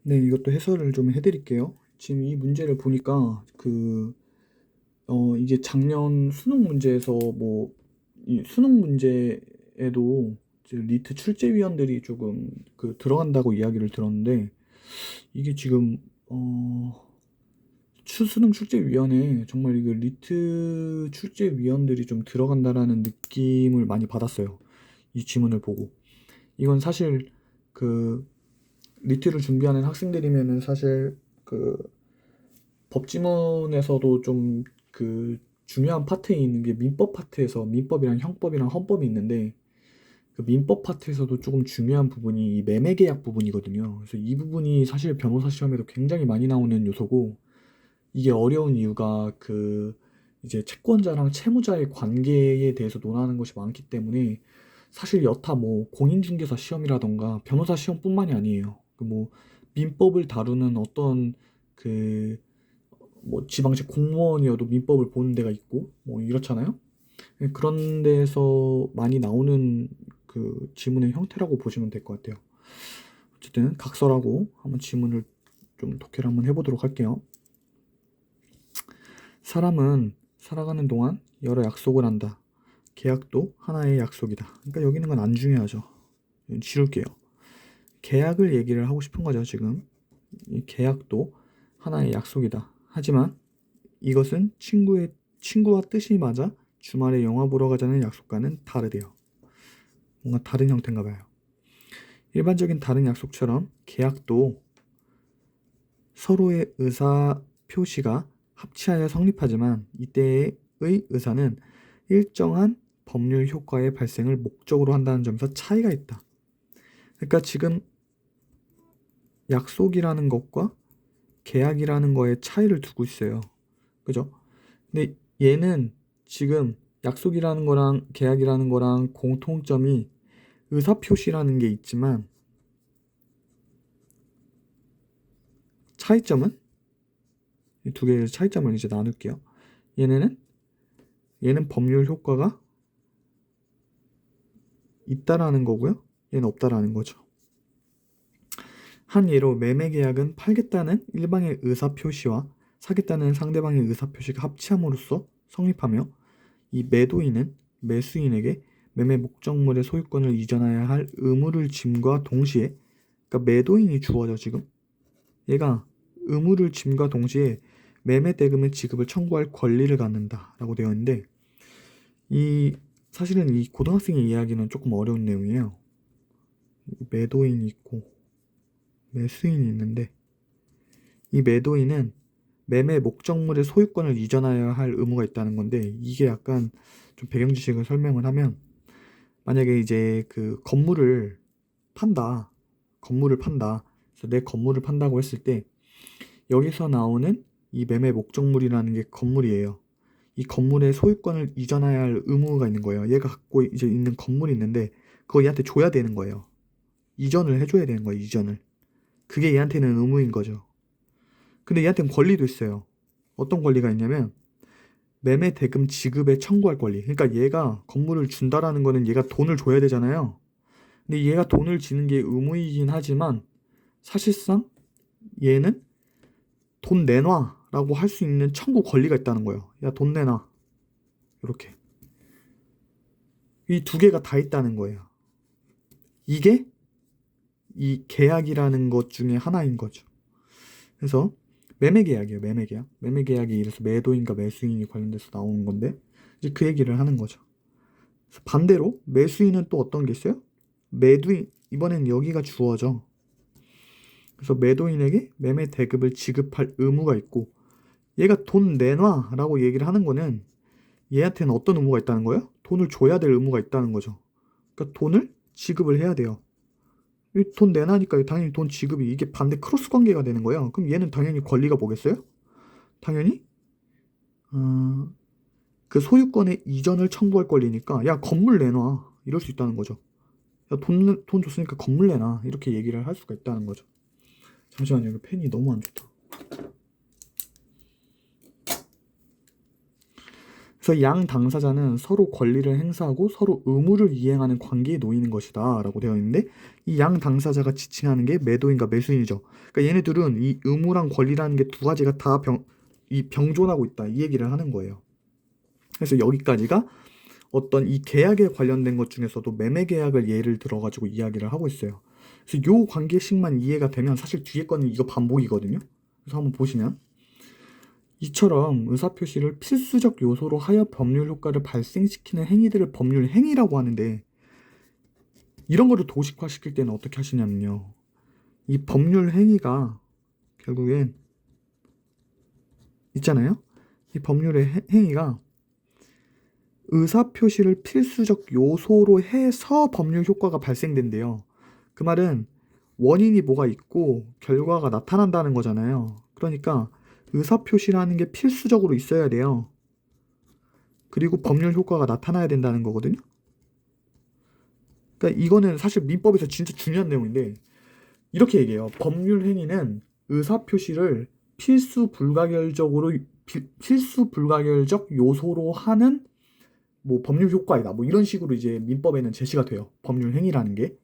네, 이것도 해설을 좀 해드릴게요. 지금 이 문제를 보니까 이게 작년 수능 문제에서 이 수능 문제에도 이제 리트 출제위원들이 조금 들어간다고 이야기를 들었는데, 이게 지금 수능 출제위원회 정말 이거 리트 출제위원들이 좀 들어간다라는 느낌을 많이 받았어요. 이 지문을 보고. 이건 사실 그 리트를 준비하는 학생들이면은 사실 법지문에서도 좀 중요한 파트에 있는 게 민법 파트에서 민법이랑 형법이랑 헌법이 있는데, 그 민법 파트에서도 조금 중요한 부분이 이 매매계약 부분이거든요. 그래서 이 부분이 사실 변호사 시험에도 굉장히 많이 나오는 요소고, 이게 어려운 이유가 이제 채권자랑 채무자의 관계에 대해서 논하는 것이 많기 때문에, 사실 여타 뭐 공인중개사 시험이라던가 변호사 시험뿐만이 아니에요. 민법을 다루는 어떤 그 뭐 지방직 공무원이어도 민법을 보는 데가 있고 뭐 이렇잖아요. 그런 데서 많이 나오는 지문의 형태라고 보시면 될 것 같아요. 어쨌든 각설하고 한번 지문을 좀 독해를 한번 해보도록 할게요. 사람은 살아가는 동안 여러 약속을 한다. 계약도 하나의 약속이다. 그러니까 여기 있는 건 안 중요하죠. 지울게요. 계약을 얘기를 하고 싶은 거죠, 지금. 이 계약도 하나의 약속이다. 하지만 이것은 친구와 뜻이 맞아 주말에 영화 보러 가자는 약속과는 다르대요. 뭔가 다른 형태인가 봐요. 일반적인 다른 약속처럼 계약도 서로의 의사 표시가 합치하여 성립하지만 이때의 의사는 일정한 법률 효과의 발생을 목적으로 한다는 점에서 차이가 있다. 그러니까 지금 약속이라는 것과 계약이라는 거에 차이를 두고 있어요. 그죠? 근데 얘는 지금 약속이라는 거랑 계약이라는 거랑 공통점이 의사표시라는 게 있지만, 차이점은 이 두 개의 차이점을 이제 나눌게요. 얘네는 얘는 법률 효과가 있다라는 거고요. 얘는 없다라는 거죠. 한 예로 매매 계약은 팔겠다는 일방의 의사표시와 사겠다는 상대방의 의사표시가 합치함으로써 성립하며, 이 매도인은 매수인에게 매매 목적물의 소유권을 이전해야 할 의무를 짐과 동시에, 그러니까 매도인이 주어져 지금. 얘가 의무를 짐과 동시에 매매 대금의 지급을 청구할 권리를 갖는다라고 되어 있는데, 이 사실은 이 고등학생의 이야기는 조금 어려운 내용이에요. 매도인이 있고 매수인이 있는데, 이 매도인은 매매 목적물의 소유권을 이전하여야 할 의무가 있다는 건데, 이게 약간 좀 배경 지식을 설명을 하면, 만약에 이제 판다. 건물을 판다. 그래서 내 건물을 판다고 했을 때, 여기서 나오는 이 매매 목적물이라는 게 건물이에요. 이 건물의 소유권을 이전해야 할 의무가 있는 거예요. 얘가 갖고 이제 있는 건물이 있는데, 그거 얘한테 줘야 되는 거예요. 이전을 해줘야 되는 거예요, 이전을. 그게 얘한테는 의무인 거죠. 근데 얘한테는 권리도 있어요. 어떤 권리가 있냐면, 매매 대금 지급에 청구할 권리. 그러니까 얘가 건물을 준다라는 거는 얘가 돈을 줘야 되잖아요. 근데 얘가 돈을 지는 게 의무이긴 하지만, 사실상 얘는 돈 내놔라고 할 수 있는 청구 권리가 있다는 거예요. 야, 돈 내놔. 이렇게. 이 두 개가 다 있다는 거예요. 이게 이 계약이라는 것 중에 하나인 거죠. 그래서 매매 계약이에요. 매매 계약. 매매 계약이 이래서 매도인과 매수인이 관련돼서 나오는 건데, 이제 그 얘기를 하는 거죠. 그래서 반대로 매수인은 또 어떤 게 있어요? 매도인, 이번엔 여기가 주어져. 그래서 매도인에게 매매 대금을 지급할 의무가 있고, 얘가 돈 내놔라고 얘기를 하는 거는 얘한테는 어떤 의무가 있다는 거예요? 돈을 줘야 될 의무가 있다는 거죠. 그러니까 돈을 지급을 해야 돼요. 돈 내놔니까 당연히 돈 지급이, 이게 반대 크로스 관계가 되는 거예요. 그럼 얘는 당연히 권리가 뭐겠어요? 당연히 어, 그 소유권의 이전을 청구할 권리니까, 야, 건물 내놔, 이럴 수 있다는 거죠. 야, 돈 줬으니까 건물 내놔, 이렇게 얘기를 할 수가 있다는 거죠. 잠시만요, 이거 펜이 너무 안 좋다. 그래서 양 당사자는 서로 권리를 행사하고 서로 의무를 이행하는 관계에 놓이는 것이다 라고 되어 있는데, 이 양 당사자가 지칭하는 게 매도인과 매수인이죠. 그러니까 얘네들은 이 의무랑 권리라는 게 두 가지가 다 병존하고 있다, 이 얘기를 하는 거예요. 그래서 여기까지가 어떤 이 계약에 관련된 것 중에서도 매매 계약을 예를 들어가지고 이야기를 하고 있어요. 그래서 요 관계식만 이해가 되면 사실 뒤에 거는 이거 반복이거든요. 그래서 한번 보시면, 이처럼 의사표시를 필수적 요소로 하여 법률 효과를 발생시키는 행위들을 법률 행위라고 하는데, 이런 거를 도식화시킬 때는 어떻게 하시냐면요, 이 법률 행위가 결국엔 있잖아요. 이 법률의 행위가 의사표시를 필수적 요소로 해서 법률 효과가 발생된대요. 그 말은 원인이 뭐가 있고 결과가 나타난다는 거잖아요. 그러니까 의사표시라는 게 필수적으로 있어야 돼요. 그리고 법률 효과가 나타나야 된다는 거거든요. 그러니까 이거는 사실 민법에서 진짜 중요한 내용인데, 이렇게 얘기해요. 법률 행위는 의사표시를 필수 불가결적 요소로 하는 뭐 법률 효과이다, 뭐 이런 식으로 이제 민법에는 제시가 돼요, 법률 행위라는 게.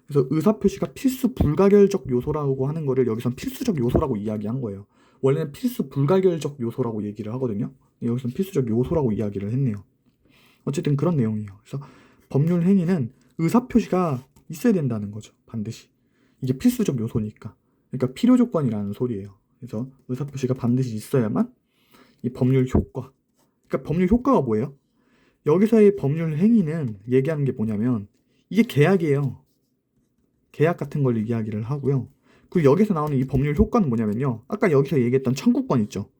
그래서 의사표시가 필수 불가결적 요소라고 하는 거를 여기선 필수적 요소라고 이야기한 거예요. 원래는 필수 불가결적 요소라고 얘기를 하거든요. 여기서는 필수적 요소라고 이야기를 했네요. 어쨌든 그런 내용이에요. 그래서 법률 행위는 의사표시가 있어야 된다는 거죠, 반드시. 이게 필수적 요소니까. 그러니까 필요 조건이라는 소리예요. 그래서 의사표시가 반드시 있어야만 이 법률 효과. 그러니까 법률 효과가 뭐예요? 여기서의 법률 행위는 얘기하는 게 뭐냐면, 이게 계약이에요. 계약 같은 걸 이야기를 하고요. 그리고 여기서 나오는 이 법률 효과는 뭐냐면요, 아까 여기서 얘기했던 청구권 있죠.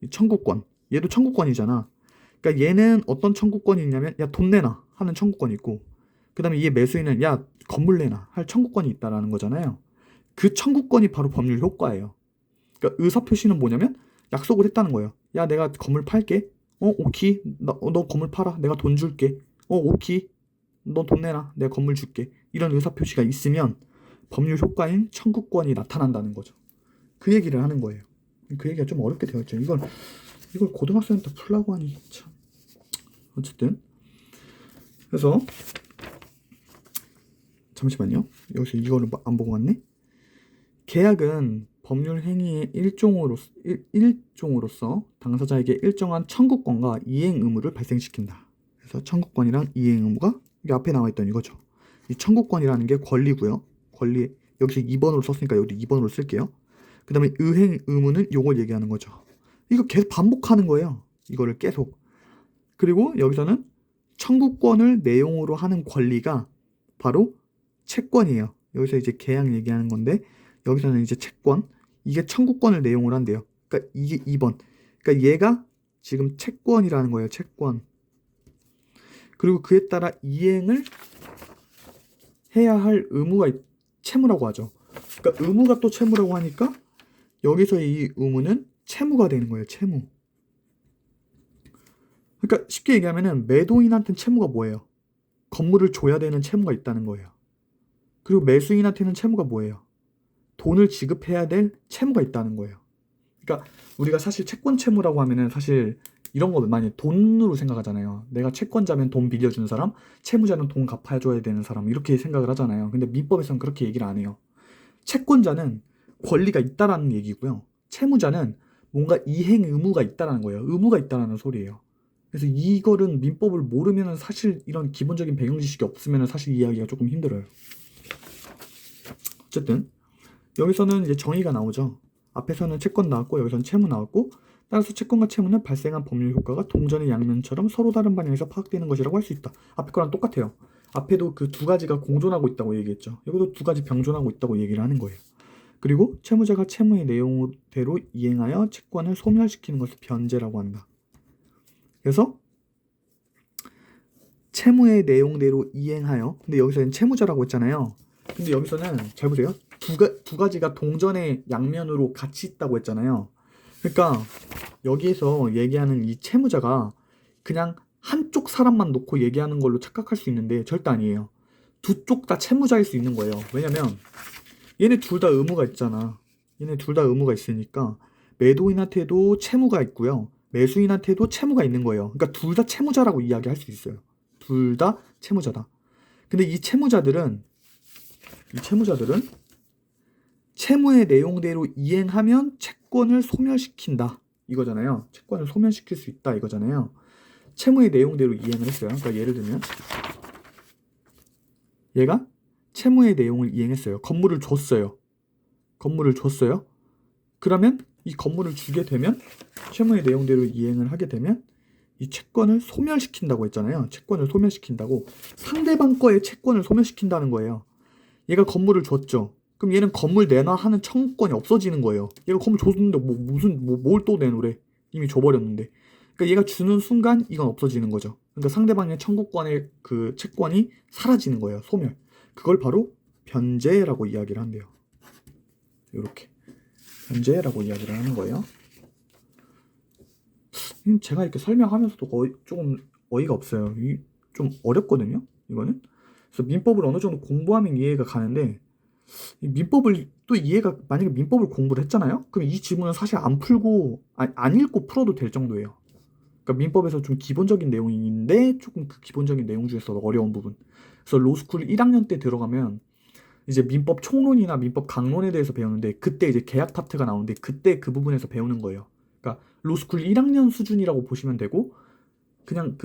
이 청구권. 얘도 청구권이잖아. 그러니까 얘는 어떤 청구권이 있냐면, 야, 돈 내놔 하는 청구권이 있고, 그 다음에 얘 매수인은 야, 건물 내놔 할 청구권이 있다라는 거잖아요. 그 청구권이 바로 법률 효과예요. 그러니까 의사표시는 뭐냐면, 약속을 했다는 거예요. 야, 내가 건물 팔게. 오케이. 너 건물 팔아. 내가 돈 줄게. 오케이. 너 돈 내놔. 내가 건물 줄게. 이런 의사표시가 있으면 법률 효과인 청구권이 나타난다는 거죠. 그 얘기를 하는 거예요. 그 얘기가 좀 어렵게 되어 있죠. 이걸 고등학생한테 풀라고 하니 참. 어쨌든 그래서 잠시만요. 여기서 이거를 안 보고 갔네. 계약은 법률 행위의 일종으로서 당사자에게 일정한 청구권과 이행 의무를 발생시킨다. 그래서 청구권이랑 이행 의무가 여기 앞에 나와 있던 이거죠. 이 청구권이라는 게 권리고요. 권리, 여기서 2번으로 썼으니까 여기 2번으로 쓸게요. 그 다음에 의행 의무는 요걸 얘기하는 거죠. 이거 계속 반복하는 거예요. 이거를 계속. 그리고 여기서는 청구권을 내용으로 하는 권리가 바로 채권이에요. 여기서 이제 계약 얘기하는 건데, 여기서는 이제 채권, 이게 청구권을 내용으로 한대요. 그러니까 이게 2번. 그러니까 얘가 지금 채권이라는 거예요. 채권. 그리고 그에 따라 이행을 해야 할 의무가 채무라고 하죠. 그러니까 의무가 또 채무라고 하니까 여기서 이 의무는 채무가 되는 거예요. 채무. 그러니까 쉽게 얘기하면은 매도인한테는 채무가 뭐예요? 건물을 줘야 되는 채무가 있다는 거예요. 그리고 매수인한테는 채무가 뭐예요? 돈을 지급해야 될 채무가 있다는 거예요. 그러니까 우리가 사실 채권 채무라고 하면은 사실 이런 거 많이 돈으로 생각하잖아요. 내가 채권자면 돈 빌려주는 사람, 채무자는 돈 갚아줘야 되는 사람, 이렇게 생각을 하잖아요. 근데 민법에서는 그렇게 얘기를 안 해요. 채권자는 권리가 있다라는 얘기고요. 채무자는 뭔가 이행 의무가 있다라는 거예요. 의무가 있다라는 소리예요. 그래서 이거는 민법을 모르면 사실 이런 기본적인 배경 지식이 없으면 사실 이해하기가 조금 힘들어요. 어쨌든 여기서는 이제 정의가 나오죠. 앞에서는 채권 나왔고 여기서는 채무 나왔고, 따라서 채권과 채무는 발생한 법률 효과가 동전의 양면처럼 서로 다른 방향에서 파악되는 것이라고 할 수 있다. 앞에 거랑 똑같아요. 앞에도 그 두 가지가 공존하고 있다고 얘기했죠. 여기도 두 가지 병존하고 있다고 얘기를 하는 거예요. 그리고 채무자가 채무의 내용대로 이행하여 채권을 소멸시키는 것을 변제라고 한다. 그래서 채무의 내용대로 이행하여, 근데 여기서는 채무자라고 했잖아요. 근데 여기서는 잘 보세요. 두 가지가 동전의 양면으로 같이 있다고 했잖아요. 그러니까 여기에서 얘기하는 이 채무자가 그냥 한쪽 사람만 놓고 얘기하는 걸로 착각할 수 있는데 절대 아니에요. 두 쪽 다 채무자일 수 있는 거예요. 왜냐면 얘네 둘 다 의무가 있잖아. 얘네 둘 다 의무가 있으니까 매도인한테도 채무가 있고요. 매수인한테도 채무가 있는 거예요. 그러니까 둘 다 채무자라고 이야기할 수 있어요. 둘 다 채무자다. 근데 이 채무자들은 채무의 내용대로 이행하면 채권을 소멸시킨다 이거잖아요. 채권을 소멸시킬 수 있다 이거잖아요. 채무의 내용대로 이행을 했어요. 그러니까 예를 들면 얘가 채무의 내용을 이행했어요. 건물을 줬어요. 그러면 이 건물을 주게 되면 채무의 내용대로 이행을 하게 되면 이 채권을 소멸시킨다고 했잖아요. 채권을 소멸시킨다고. 상대방 거의 채권을 소멸시킨다는 거예요. 얘가 건물을 줬죠. 그럼 얘는 건물 내놔 하는 청구권이 없어지는 거예요. 얘가 건물 줬는데 뭘 또 내놓으래. 이미 줘버렸는데. 그러니까 얘가 주는 순간 이건 없어지는 거죠. 그러니까 상대방의 청구권의 그 채권이 사라지는 거예요. 소멸. 그걸 바로 변제라고 이야기를 한대요. 이렇게 변제라고 이야기를 하는 거예요. 제가 이렇게 설명하면서도 조금 어이가 없어요. 좀 어렵거든요. 이거는. 그래서 민법을 어느 정도 공부하면 이해가 가는데 민법을 또 만약에 민법을 공부를 했잖아요. 그럼 이 지문은 사실 안 풀고 안 읽고 풀어도 될 정도예요. 그러니까 민법에서 좀 기본적인 내용인데 조금 그 기본적인 내용 중에서 어려운 부분. 그래서 로스쿨 1학년 때 들어가면 이제 민법 총론이나 민법 강론에 대해서 배우는데 그때 이제 계약 파트가 나오는데 그때 그 부분에서 배우는 거예요. 그러니까 로스쿨 1학년 수준이라고 보시면 되고 그냥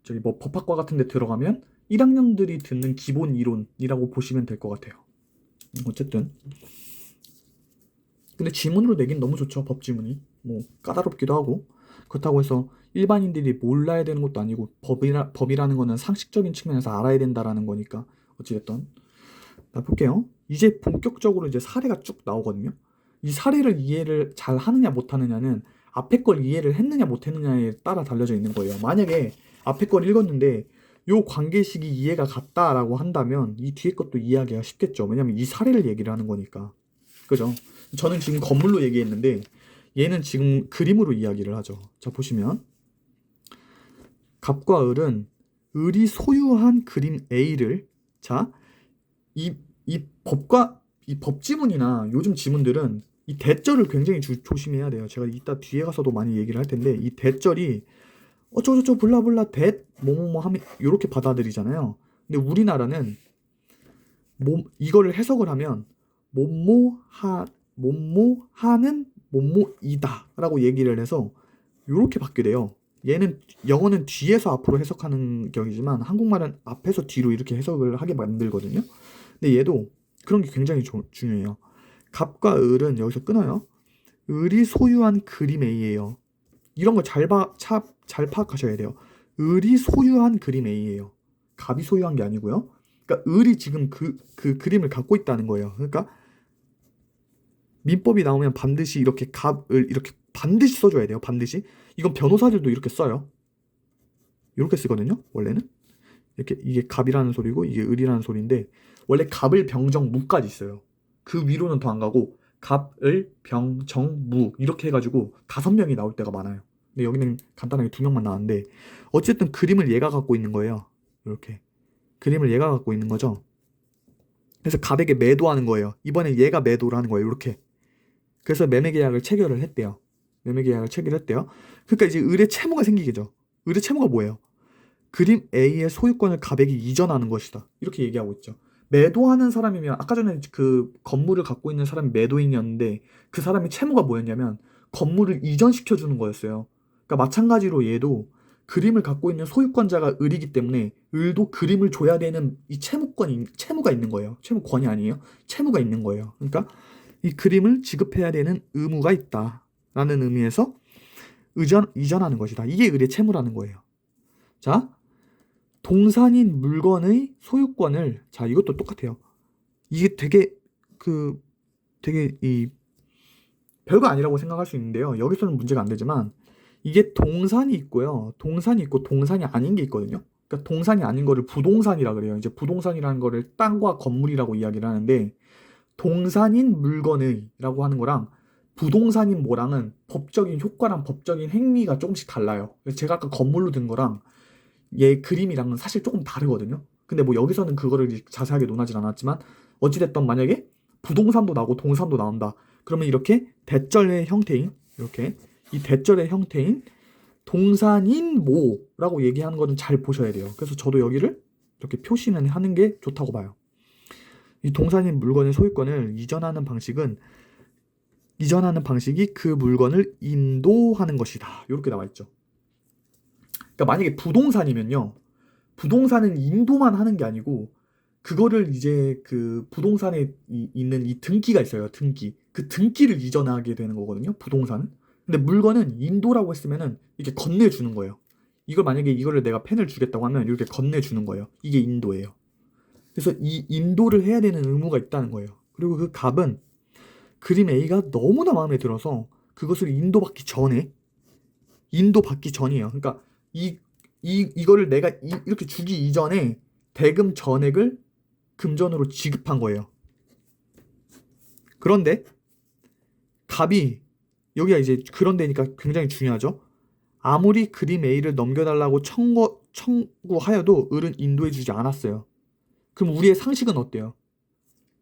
저기 뭐 법학과 같은 데 들어가면 1학년들이 듣는 기본 이론이라고 보시면 될 것 같아요. 어쨌든 근데 지문으로 내긴 너무 좋죠. 법지문이 뭐 까다롭기도 하고 그렇다고 해서 일반인들이 몰라야 되는 것도 아니고 법이라는 거는 상식적인 측면에서 알아야 된다라는 거니까 어찌됐든 볼게요. 이제 본격적으로 이제 사례가 쭉 나오거든요. 이 사례를 이해를 잘 하느냐 못하느냐는 앞에 걸 이해를 했느냐 못했느냐에 따라 달려져 있는 거예요. 만약에 앞에 걸 읽었는데 요 관계식이 이해가 갔다라고 한다면 이 뒤에 것도 이해하기가 쉽겠죠. 왜냐면 이 사례를 얘기를 하는 거니까. 그죠? 저는 지금 건물로 얘기했는데 얘는 지금 그림으로 이야기를 하죠. 자, 보시면 갑과 을은 을이 소유한 그림 A를 이 법지문이나 요즘 지문들은 이 대절을 굉장히 조심해야 돼요. 제가 이따 뒤에 가서도 많이 얘기를 할 텐데 이 대절이 어쩌고저쩌고 블라블라 뭐뭐뭐 하면 이렇게 받아들이잖아요. 근데 우리나라는 이거를 해석을 하면 뭐뭐하는 뭐뭐이다 라고 얘기를 해서 이렇게 받게 돼요. 얘는 영어는 뒤에서 앞으로 해석하는 격이지만 한국말은 앞에서 뒤로 이렇게 해석을 하게 만들거든요. 근데 얘도 그런 게 굉장히 중요해요. 갑과 을은 여기서 끊어요. 을이 소유한 그림 A예요. 이런 거 잘 파악하셔야 돼요. 을이 소유한 그림 A예요. 갑이 소유한 게 아니고요. 그러니까 을이 지금 그 그림을 갖고 있다는 거예요. 그러니까 민법이 나오면 반드시 이렇게 갑을 이렇게 반드시 써줘야 돼요. 반드시. 이건 변호사들도 이렇게 써요. 이렇게 쓰거든요. 원래는. 이렇게 이게 갑이라는 소리고 이게 을이라는 소리인데 원래 갑을 병정 무까지 있어요. 그 위로는 더 안 가고 갑, 을, 병, 정, 무 이렇게 해가지고 5명이 나올 때가 많아요. 근데 여기는 간단하게 2명만 나왔는데 어쨌든 그림을 얘가 갖고 있는 거예요. 이렇게 그림을 얘가 갖고 있는 거죠. 그래서 갑에게 매도하는 거예요. 이번에 얘가 매도를 하는 거예요. 이렇게. 그래서 매매계약을 체결을 했대요. 그러니까 이제 을의 채무가 생기겠죠. 을의 채무가 뭐예요? 그림 A의 소유권을 갑에게 이전하는 것이다. 이렇게 얘기하고 있죠. 매도하는 사람이면 아까 전에 그 건물을 갖고 있는 사람이 매도인이었는데 그 사람의 채무가 뭐였냐면 건물을 이전시켜 주는 거였어요. 그러니까 마찬가지로 얘도 그림을 갖고 있는 소유권자가 을이기 때문에 을도 그림을 줘야 되는 이 채무가 있는 거예요. 채무권이 아니에요. 채무가 있는 거예요. 그러니까 이 그림을 지급해야 되는 의무가 있다라는 의미에서 이전하는 것이다. 이게 을의 채무라는 거예요. 자, 동산인 물건의 소유권을 이것도 똑같아요. 이게 되게 이 별거 아니라고 생각할 수 있는데요. 여기서는 문제가 안 되지만 이게 동산이 있고요. 동산이 있고 동산이 아닌 게 있거든요. 그러니까 동산이 아닌 거를 부동산이라 그래요. 이제 부동산이라는 거를 땅과 건물이라고 이야기를 하는데 동산인 물건의라고 하는 거랑 부동산인 뭐랑은 법적인 효과랑 법적인 행위가 조금씩 달라요. 제가 아까 건물로 든 거랑 얘 그림이랑은 사실 조금 다르거든요. 근데 뭐 여기서는 그거를 자세하게 논하진 않았지만 어찌됐든 만약에 부동산도 나오고 동산도 나온다. 그러면 이렇게 대절의 형태인 이렇게 이 대절의 형태인 동산인 모라고 얘기하는 거는 잘 보셔야 돼요. 그래서 저도 여기를 이렇게 표시는 하는 게 좋다고 봐요. 이 동산인 물건의 소유권을 이전하는 방식이 그 물건을 인도하는 것이다. 이렇게 나와 있죠. 그러니까 만약에 부동산이면요, 부동산은 인도만 하는 게 아니고 그거를 이제 그 부동산에 있는 이 등기가 있어요. 등기. 그 등기를 이전하게 되는 거거든요. 부동산은. 근데 물건은 인도라고 했으면은 이렇게 건네주는 거예요. 이걸 만약에 이거를 내가 펜을 주겠다고 하면 이렇게 건네주는 거예요. 이게 인도예요. 그래서 이 인도를 해야 되는 의무가 있다는 거예요. 그리고 그 갑은 그림 A가 너무나 마음에 들어서 그것을 인도받기 전이에요. 그러니까 이거를 내가 이렇게 주기 이전에 대금 전액을 금전으로 지급한 거예요. 그런데 갑이, 여기가 이제 그런데니까 굉장히 중요하죠. 아무리 그림 A를 넘겨달라고 청구하여도 을은 인도해주지 않았어요. 그럼 우리의 상식은 어때요?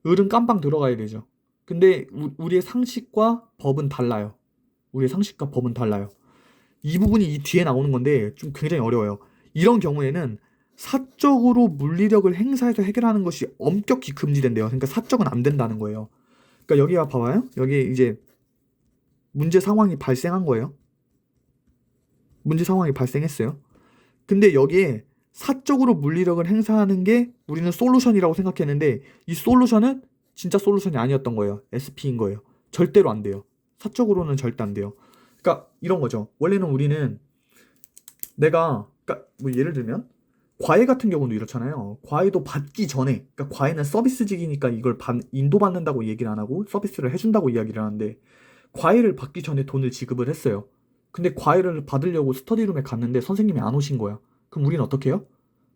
을은 깜빵 들어가야 되죠. 근데 우리의 상식과 법은 달라요. 이 부분이 이 뒤에 나오는 건데 좀 굉장히 어려워요. 이런 경우에는 사적으로 물리력을 행사해서 해결하는 것이 엄격히 금지된대요. 그러니까 사적은 안 된다는 거예요. 그러니까 여기가 봐봐요. 여기 이제 문제 상황이 발생한 거예요. 문제 상황이 발생했어요. 근데 여기에 사적으로 물리력을 행사하는 게 우리는 솔루션이라고 생각했는데 이 솔루션은 진짜 솔루션이 아니었던 거예요. SP인 거예요. 절대로 안 돼요. 사적으로는 절대 안 돼요. 그러니까 이런 거죠. 원래는 우리는 그러니까 뭐 예를 들면 과외 같은 경우도 이렇잖아요. 과외도 받기 전에, 그러니까 과외는 서비스직이니까 이걸 인도받는다고 얘기를 안 하고 서비스를 해준다고 이야기를 하는데 과외를 받기 전에 돈을 지급을 했어요. 근데 과외를 받으려고 스터디룸에 갔는데 선생님이 안 오신 거야. 그럼 우리는 어떻게 해요?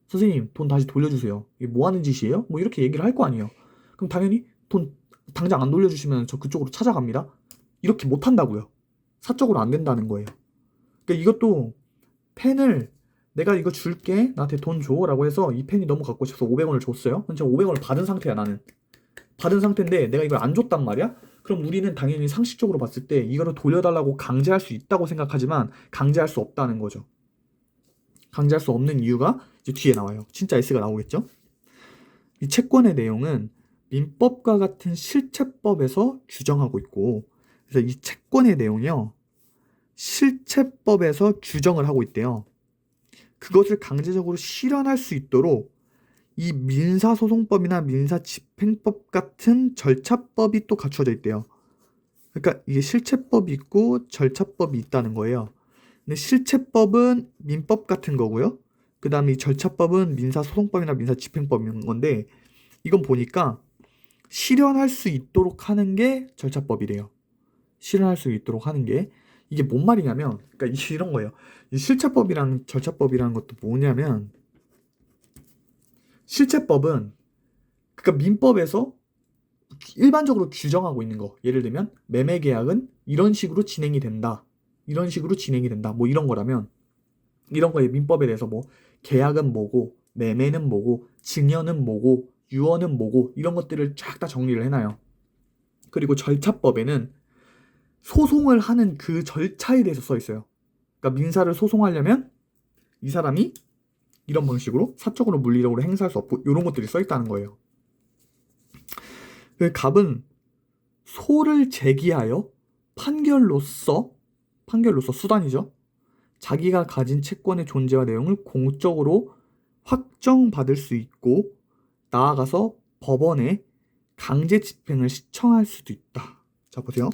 선생님, 돈 다시 돌려주세요. 이게 뭐 하는 짓이에요? 뭐 이렇게 얘기를 할 거 아니에요. 그럼 당연히 돈 당장 안 돌려주시면 저 그쪽으로 찾아갑니다. 이렇게 못 한다고요. 사적으로 안 된다는 거예요. 그러니까 이것도 펜을 내가 이거 줄게, 나한테 돈 줘 라고 해서 이 펜이 너무 갖고 싶어서 500원을 줬어요. 근데 500원을 받은 상태야. 나는 받은 상태인데 내가 이걸 안 줬단 말이야. 그럼 우리는 당연히 상식적으로 봤을 때 이거를 돌려달라고 강제할 수 있다고 생각하지만 강제할 수 없다는 거죠. 강제할 수 없는 이유가 이제 뒤에 나와요. 진짜 S가 나오겠죠. 이 채권의 내용은 민법과 같은 실체법에서 규정하고 있고, 그래서 이 채권의 내용이요, 실체법에서 규정을 하고 있대요. 그것을 강제적으로 실현할 수 있도록 이 민사소송법이나 민사집행법 같은 절차법이 또 갖춰져 있대요. 그러니까 이게 실체법이 있고 절차법이 있다는 거예요. 근데 실체법은 민법 같은 거고요. 그 다음에 이 절차법은 민사소송법이나 민사집행법인 건데 이건 보니까 실현할 수 있도록 하는 게 절차법이래요. 실현할 수 있도록 하는 게 이게 뭔 말이냐면, 그러니까 이런 거예요. 이 실체법이랑 절차법이라는 것도 뭐냐면, 실체법은 그러니까 민법에서 일반적으로 규정하고 있는 거. 예를 들면 매매 계약은 이런 식으로 진행이 된다. 뭐 이런 거라면 이런 거에 민법에 대해서 뭐 계약은 뭐고 매매는 뭐고 증여는 뭐고 유언은 뭐고 이런 것들을 쫙 다 정리를 해놔요. 그리고 절차법에는 소송을 하는 그 절차에 대해서 써 있어요. 그러니까 민사를 소송하려면 이 사람이 이런 방식으로 사적으로 물리력으로 행사할 수 없고 이런 것들이 써 있다는 거예요. 그 갑은 소를 제기하여 판결로서 수단이죠. 자기가 가진 채권의 존재와 내용을 공적으로 확정받을 수 있고 나아가서 법원에 강제 집행을 신청할 수도 있다. 자, 보세요.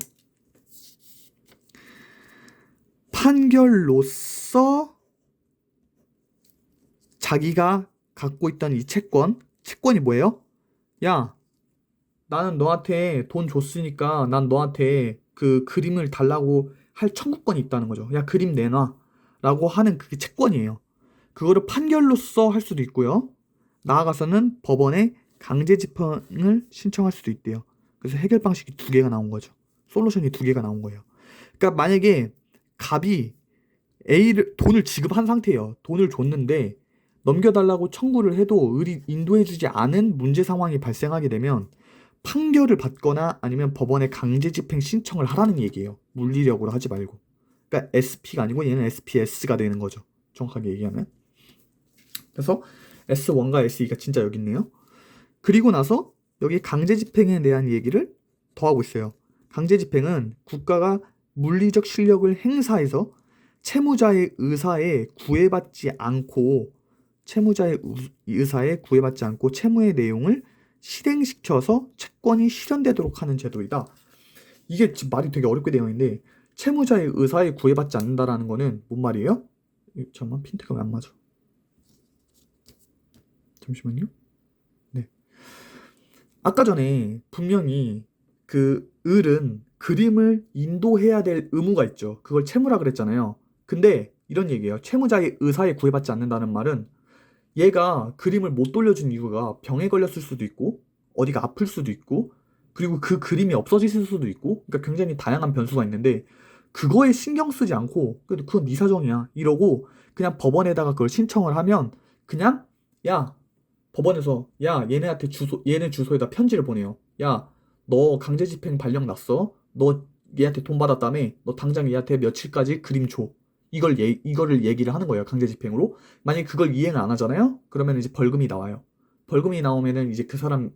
판결로서 자기가 갖고 있던 이 채권이 뭐예요? 야, 나는 너한테 돈 줬으니까 난 너한테 그 그림을 달라고 할 청구권이 있다는 거죠. 야, 그림 내놔 라고 하는 그게 채권이에요. 그거를 판결로서 할 수도 있고요. 나아가서는 법원에 강제 집행을 신청할 수도 있대요. 그래서 해결 방식이 두 개가 나온 거죠. 솔루션이 두 개가 나온 거예요. 그러니까 만약에 갑이 돈을 지급한 상태예요. 돈을 줬는데 넘겨달라고 청구를 해도 을이 인도해주지 않은 문제 상황이 발생하게 되면 판결을 받거나 아니면 법원에 강제 집행 신청을 하라는 얘기예요. 물리력으로 하지 말고. 그러니까 SP가 아니고 얘는 SPS가 되는 거죠. 정확하게 얘기하면. 그래서 S1과 S2가 진짜 여기 있네요. 그리고 나서 여기 강제집행에 대한 얘기를 더하고 있어요. 강제집행은 국가가 물리적 실력을 행사해서 채무자의 의사에 구애받지 않고 채무의 내용을 실행시켜서 채권이 실현되도록 하는 제도이다. 이게 지금 말이 되게 어렵게 되어 있는데 채무자의 의사에 구애받지 않는다라는 거는 뭔 말이에요? 잠깐만, 핀트가 왜 안 맞아? 잠시만요. 네. 아까 전에 분명히 그 을은 그림을 인도해야 될 의무가 있죠. 그걸 채무라 그랬잖아요. 근데 이런 얘기예요. 채무자의 의사에 구애받지 않는다는 말은 얘가 그림을 못 돌려준 이유가 병에 걸렸을 수도 있고 어디가 아플 수도 있고 그리고 그 그림이 없어질 수도 있고 그러니까 굉장히 다양한 변수가 있는데 그거에 신경 쓰지 않고 그래도 그건 네 사정이야 이러고 그냥 법원에다가 그걸 신청을 하면 그냥 야 법원에서 야 얘네 주소에다 편지를 보내요. 야 너 강제집행 발령 났어. 너 얘한테 돈 받았다며. 너 당장 얘한테 며칠까지 그림 줘. 이거를 얘기를 하는 거예요. 강제집행으로. 만약에 그걸 이행을 안 하잖아요. 그러면 이제 벌금이 나와요. 벌금이 나오면은 이제 그 사람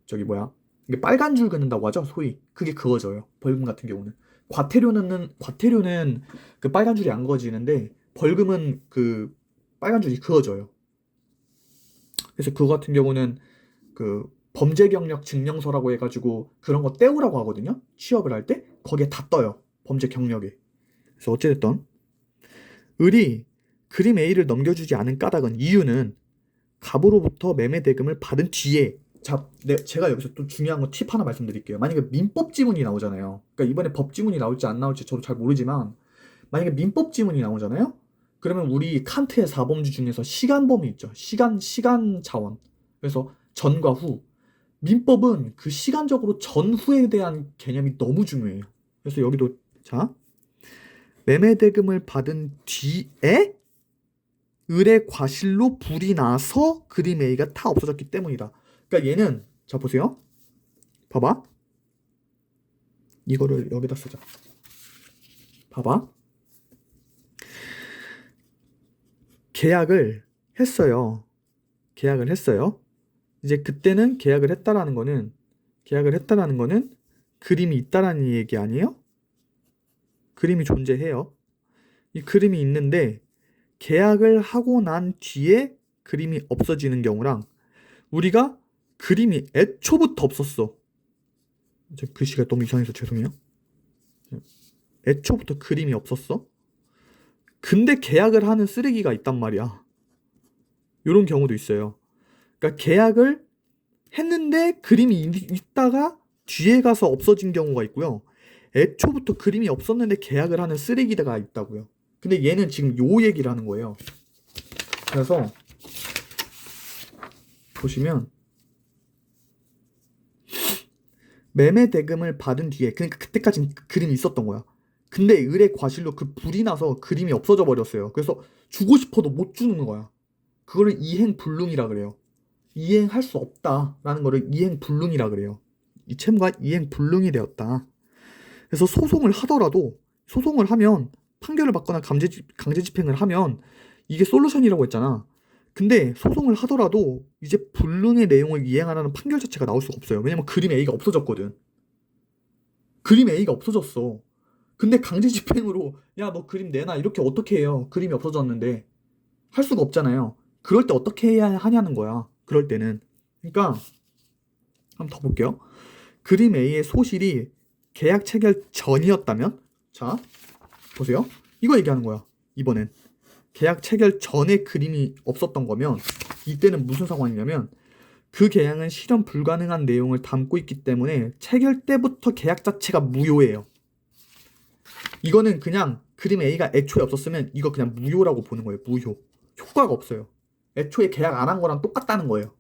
저기 뭐야 이게 빨간 줄 긋는다고 하죠. 소위 그게 그거져요. 벌금 같은 경우는 과태료는 그 빨간 줄이 안 그어지는데 벌금은 그 빨간 줄이 그어져요. 그래서 그거 같은 경우는 그 범죄 경력 증명서라고 해가지고 그런 거 떼우라고 하거든요. 취업을 할 때 거기에 다 떠요. 범죄 경력에. 그래서 어찌됐든 을이 그림 A를 넘겨주지 않은 까닭은 이유는 갑으로부터 매매 대금을 받은 뒤에 제가 여기서 또 중요한 거 팁 하나 말씀드릴게요. 만약에 민법 지문이 나오잖아요. 그러니까 이번에 법 지문이 나올지 안 나올지 저도 잘 모르지만 만약에 민법 지문이 나오잖아요. 그러면 우리 칸트의 4범주 중에서 시간범위 있죠. 시간 자원. 그래서 전과 후. 민법은 그 시간적으로 전후에 대한 개념이 너무 중요해요. 그래서 여기도 자 매매 대금을 받은 뒤에 을의 과실로 불이 나서 그림 A가 다 없어졌기 때문이다. 그러니까 얘는 자 보세요. 봐봐. 이거를 여기다 쓰자. 봐봐. 계약을 했어요. 이제 그때는 계약을 했다라는 거는 그림이 있다라는 얘기 아니에요? 그림이 존재해요. 이 그림이 있는데 계약을 하고 난 뒤에 그림이 없어지는 경우랑 우리가 그림이 애초부터 없었어. 글씨가 너무 이상해서 죄송해요. 애초부터 그림이 없었어. 근데 계약을 하는 쓰레기가 있단 말이야. 이런 경우도 있어요. 그러니까 계약을 했는데 그림이 있다가 뒤에 가서 없어진 경우가 있고요. 애초부터 그림이 없었는데 계약을 하는 쓰레기가 있다고요. 근데 얘는 지금 요 얘기를 하는 거예요. 그래서 보시면 매매 대금을 받은 뒤에 그러니까 그때까지는 그림이 있었던 거야. 근데 을의 과실로 그 불이 나서 그림이 없어져 버렸어요. 그래서 주고 싶어도 못 주는 거야. 그거를 이행불능이라 그래요. 이행할 수 없다라는 거를 이행불능이라 그래요. 이 채무가 이행불능이 되었다. 그래서 소송을 하면 판결을 받거나 강제집행을 하면 이게 솔루션이라고 했잖아. 근데 소송을 하더라도 이제 불능의 내용을 이행하라는 판결 자체가 나올 수가 없어요. 왜냐면 그림 A가 없어졌거든. 그림 A가 없어졌어. 근데 강제집행으로 야 너 그림 내놔 이렇게 어떻게 해요? 그림이 없어졌는데 할 수가 없잖아요. 그럴 때 어떻게 해야 하냐는 거야. 그럴 때는 그러니까 한번 더 볼게요. 그림 A의 소실이 계약 체결 전이었다면 자 보세요. 이거 얘기하는 거야. 이번엔 계약 체결 전에 그림이 없었던 거면 이때는 무슨 상황이냐면 그 계약은 실현 불가능한 내용을 담고 있기 때문에 체결 때부터 계약 자체가 무효예요. 이거는 그냥 그림 A가 애초에 없었으면 이거 그냥 무효라고 보는 거예요. 무효. 효과가 없어요. 애초에 계약 안 한 거랑 똑같다는 거예요.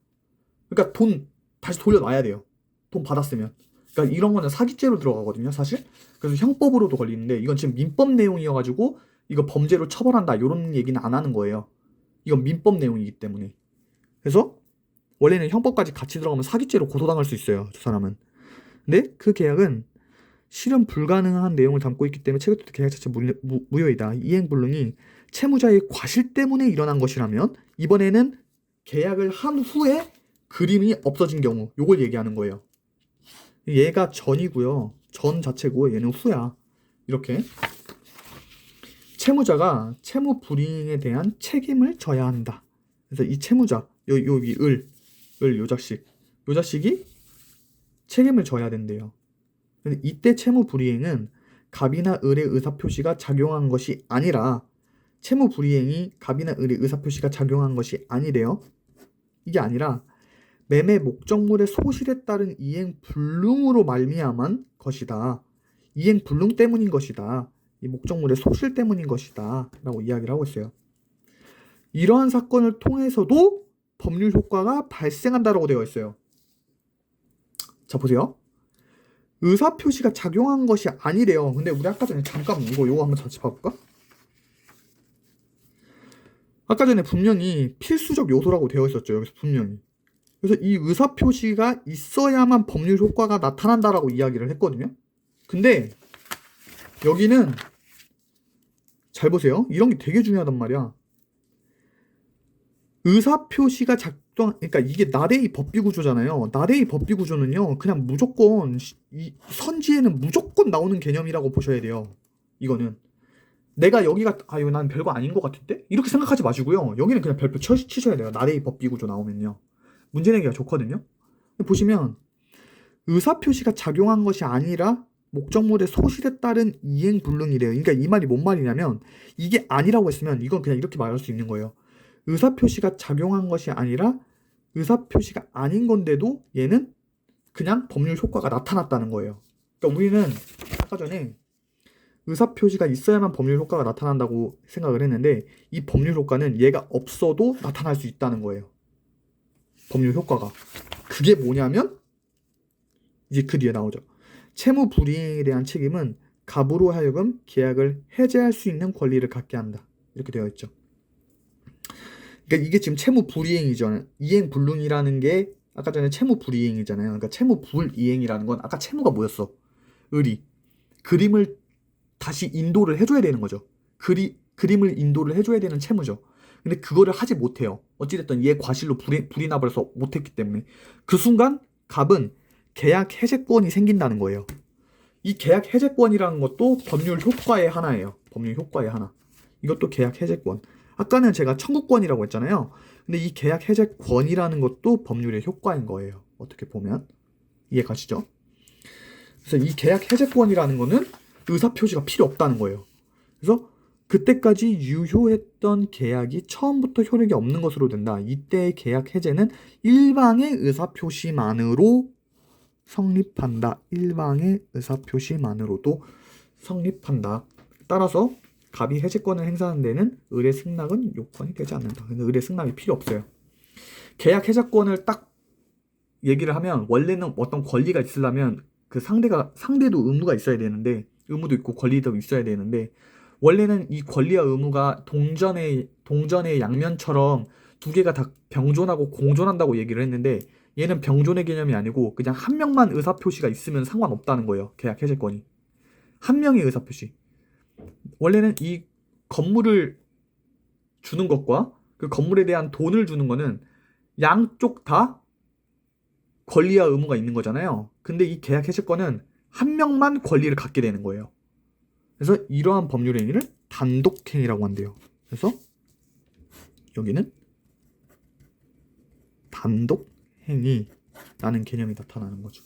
그러니까 돈 다시 돌려놔야 돼요. 돈 받았으면. 그러니까 이런 거는 사기죄로 들어가거든요, 사실. 그래서 형법으로도 걸리는데 이건 지금 민법 내용이어가지고 이거 범죄로 처벌한다 이런 얘기는 안 하는 거예요. 이건 민법 내용이기 때문에. 그래서 원래는 형법까지 같이 들어가면 사기죄로 고소당할 수 있어요, 저 사람은. 근데 그 계약은 실현 불가능한 내용을 담고 있기 때문에 채권도 계약 자체 무효이다. 이행불능이 채무자의 과실 때문에 일어난 것이라면 이번에는 계약을 한 후에 그림이 없어진 경우 요걸 얘기하는 거예요. 얘가 전이고요. 전 자체고 얘는 후야. 이렇게 채무자가 채무 불이행에 대한 책임을 져야 한다. 그래서 이 채무자 여기 요 자식이 책임을 져야 된대요. 근데 이때 채무 불이행은 갑이나 을의 의사표시가 작용한 것이 아니라 채무 불이행이 갑이나 을의 의사표시가 작용한 것이 아니래요. 이게 아니라 매매 목적물의 소실에 따른 이행 불능으로 말미암은 것이다. 이행 불능 때문인 것이다. 이 목적물의 소실 때문인 것이다. 라고 이야기를 하고 있어요. 이러한 사건을 통해서도 법률 효과가 발생한다라고 되어 있어요. 자, 보세요. 의사표시가 작용한 것이 아니래요. 근데 우리 아까 전에 잠깐 요거 한번 같이 봐볼까? 아까 전에 분명히 필수적 요소라고 되어 있었죠. 여기서 분명히. 그래서 이 의사표시가 있어야만 법률 효과가 나타난다라고 이야기를 했거든요. 근데 여기는 잘 보세요. 이런 게 되게 중요하단 말이야. 의사표시가 그러니까 이게 나레이 법비구조잖아요. 나레이 법비구조는요, 그냥 무조건 이 선지에는 무조건 나오는 개념이라고 보셔야 돼요. 이거는 내가 여기가 이거 난 별거 아닌 것 같은데? 이렇게 생각하지 마시고요. 여기는 그냥 별표 치셔야 돼요. 나레이 법비구조 나오면요. 문제 내기가 좋거든요. 보시면 의사표시가 작용한 것이 아니라 목적물의 소실에 따른 이행불능이래요. 그러니까 이 말이 뭔 말이냐면 이게 아니라고 했으면 이건 그냥 이렇게 말할 수 있는 거예요. 의사표시가 작용한 것이 아니라 의사표시가 아닌 건데도 얘는 그냥 법률 효과가 나타났다는 거예요. 그러니까 우리는 아까 전에 의사표시가 있어야만 법률 효과가 나타난다고 생각을 했는데 이 법률 효과는 얘가 없어도 나타날 수 있다는 거예요. 법률 효과가. 그게 뭐냐면 이제 그 뒤에 나오죠. 채무 불이행에 대한 책임은 갑으로 하여금 계약을 해제할 수 있는 권리를 갖게 한다. 이렇게 되어 있죠. 그러니까 이게 지금 채무 불이행이죠. 이행 불능이라는 게 아까 전에 채무 불이행이잖아요. 그러니까 채무 불이행이라는 건 아까 채무가 뭐였어? 을이 그림을 다시 인도를 해줘야 되는 거죠. 그림을 인도를 해줘야 되는 채무죠. 근데 그거를 하지 못해요. 어찌됐든 얘 과실로 불이 나버려서 못했기 때문에 그 순간 갑은 계약 해제권이 생긴다는 거예요. 이 계약 해제권이라는 것도 법률 효과의 하나예요. 법률 효과의 하나. 이것도 계약 해제권. 아까는 제가 청구권이라고 했잖아요. 근데 이 계약 해제권이라는 것도 법률의 효과인 거예요. 어떻게 보면. 이해 가시죠? 그래서 이 계약 해제권이라는 거는 의사표시가 필요 없다는 거예요. 그래서 그때까지 유효했던 계약이 처음부터 효력이 없는 것으로 된다. 이때의 계약 해제는 일방의 의사표시만으로 성립한다. 일방의 의사표시만으로도 성립한다. 따라서 갑이 해제권을 행사하는 데는 을의 승낙은 요건이 되지 않는다. 근데 을의 승낙이 필요 없어요. 계약 해제권을 딱 얘기를 하면 원래는 어떤 권리가 있으려면 그 상대도 의무가 있어야 되는데 의무도 있고 권리도 있어야 되는데 원래는 이 권리와 의무가 동전의 양면처럼 두 개가 다 병존하고 공존한다고 얘기를 했는데 얘는 병존의 개념이 아니고 그냥 한 명만 의사표시가 있으면 상관없다는 거예요. 계약 해제권이. 한 명의 의사표시. 원래는 이 건물을 주는 것과 그 건물에 대한 돈을 주는 거는 양쪽 다 권리와 의무가 있는 거잖아요. 근데 이 계약 해제권은 한 명만 권리를 갖게 되는 거예요. 그래서 이러한 법률 행위를 단독행위라고 한대요. 그래서 여기는 단독행위라는 개념이 나타나는 거죠.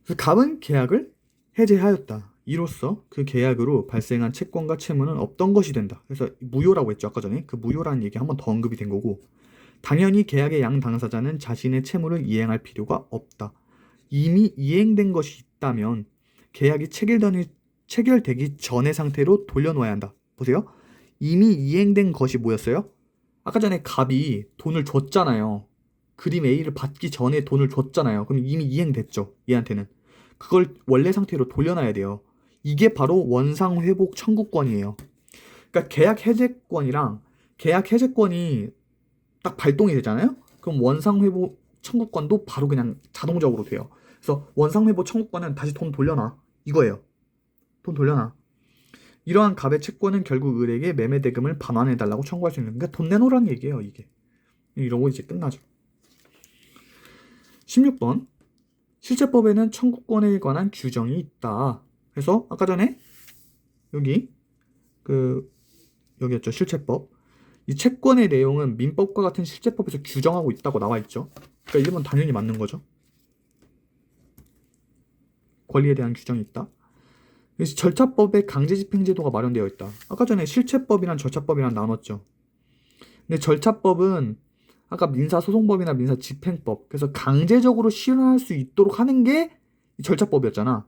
그래서 갑은 계약을 해제하였다. 이로써 그 계약으로 발생한 채권과 채무는 없던 것이 된다. 그래서 무효라고 했죠. 아까 전에 그 무효라는 얘기 한 번 더 언급이 된 거고 당연히 계약의 양 당사자는 자신의 채무를 이행할 필요가 없다. 이미 이행된 것이 있다면 계약이 체결되기 전의 상태로 돌려놓아야 한다. 보세요. 이미 이행된 것이 뭐였어요? 아까 전에 갑이 돈을 줬잖아요. 그림 A를 받기 전에 돈을 줬잖아요. 그럼 이미 이행됐죠. 얘한테는. 그걸 원래 상태로 돌려놔야 돼요. 이게 바로 원상회복 청구권이에요. 그러니까 계약 해제권이랑 계약 해제권이 딱 발동이 되잖아요. 그럼 원상회복 청구권도 바로 그냥 자동적으로 돼요. 그래서 원상회복 청구권은 다시 돈 돌려놔. 이거예요. 돈 돌려놔. 이러한 갑의 채권은 결국 을에게 매매 대금을 반환해달라고 청구할 수 있는, 그러니까 돈 내놓으라는 얘기예요, 이게. 이러고 이제 끝나죠. 16번. 실체법에는 청구권에 관한 규정이 있다. 그래서 아까 전에 여기였죠. 실체법. 이 채권의 내용은 민법과 같은 실체법에서 규정하고 있다고 나와 있죠. 그러니까 1번 당연히 맞는 거죠. 권리에 대한 규정이 있다. 그래서 절차법에 강제집행제도가 마련되어 있다. 아까 전에 실체법이랑 절차법이랑 나눴죠. 근데 절차법은 아까 민사소송법이나 민사집행법, 그래서 강제적으로 실현할 수 있도록 하는 게 절차법이었잖아.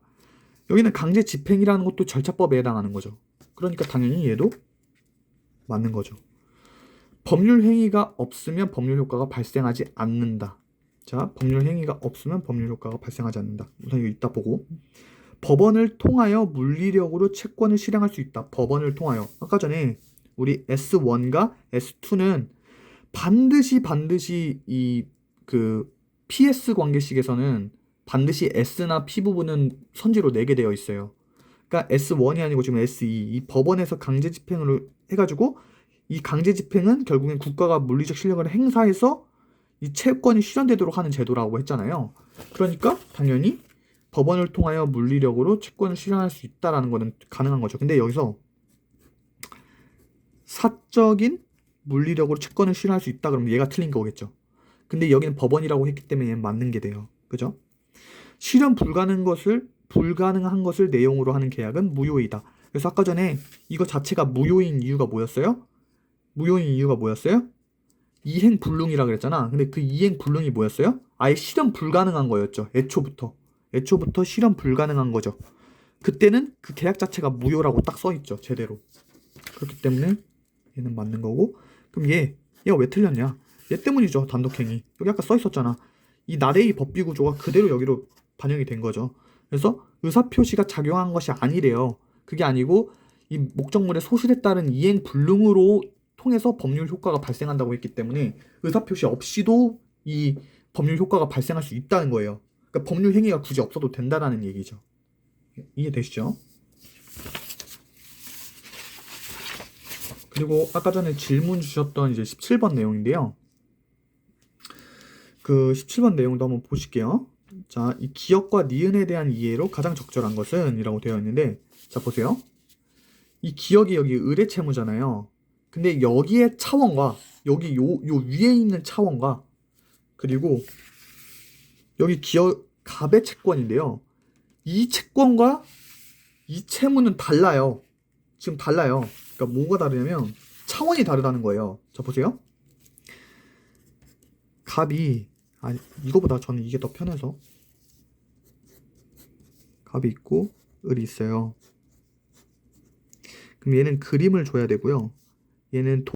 여기는 강제집행이라는 것도 절차법에 해당하는 거죠. 그러니까 당연히 얘도 맞는 거죠. 법률 행위가 없으면 법률 효과가 발생하지 않는다. 자, 법률 행위가 없으면 법률 효과가 발생하지 않는다. 우선 이거 이따 보고. 법원을 통하여 물리력으로 채권을 실행할 수 있다. 법원을 통하여. 아까 전에 우리 S1과 S2는 반드시 이 PS 관계식에서는 반드시 S나 P 부분은 선지로 내게 되어 있어요. 그러니까 S1이 아니고 지금 S2. 이 법원에서 강제 집행을 해가지고 이 강제 집행은 결국엔 국가가 물리적 실력을 행사해서 이 채권이 실현되도록 하는 제도라고 했잖아요. 그러니까 당연히 법원을 통하여 물리력으로 채권을 실현할 수 있다라는 거는 가능한 거죠. 근데 여기서 사적인 물리력으로 채권을 실현할 수 있다 그러면 얘가 틀린 거겠죠. 근데 여기는 법원이라고 했기 때문에 얘는 맞는 게 돼요. 그죠? 실현 불가능한 것을 내용으로 하는 계약은 무효이다. 그래서 아까 전에 이거 자체가 무효인 이유가 뭐였어요? 이행불능이라 그랬잖아. 근데 그 이행불능이 뭐였어요? 아예 실현 불가능한 거였죠. 애초부터 실현 불가능한 거죠. 그때는 그 계약 자체가 무효라고 딱 써있죠. 제대로. 그렇기 때문에 얘는 맞는 거고. 그럼 얘가 왜 틀렸냐? 얘 때문이죠. 단독행위. 여기 아까 써있었잖아. 이 나레이 법비 구조가 그대로 여기로 반영이 된 거죠. 그래서 의사표시가 작용한 것이 아니래요. 그게 아니고 이 목적물의 소실에 따른 이행불능으로 통해서 법률 효과가 발생한다고 했기 때문에 의사표시 없이도 이 법률 효과가 발생할 수 있다는 거예요. 그러니까 법률 행위가 굳이 없어도 된다라는 얘기죠. 이해되시죠? 그리고 아까 전에 질문 주셨던 이제 17번 내용인데요. 그 17번 내용도 한번 보실게요. 자, 이 기역과 니은에 대한 이해로 가장 적절한 것은 이라고 되어 있는데, 자 보세요. 이 기역이 여기 을의 채무잖아요. 근데 여기의 차원과 여기 요 위에 있는 차원과 그리고 여기 갑의 채권인데요. 이 채권과 이 채무는 달라요. 지금 달라요. 그러니까 뭐가 다르냐면 차원이 다르다는 거예요. 자 보세요. 갑이 이거보다 저는 이게 더 편해서 갑이 있고 을이 있어요. 그럼 얘는 그림을 줘야 되고요. 얘는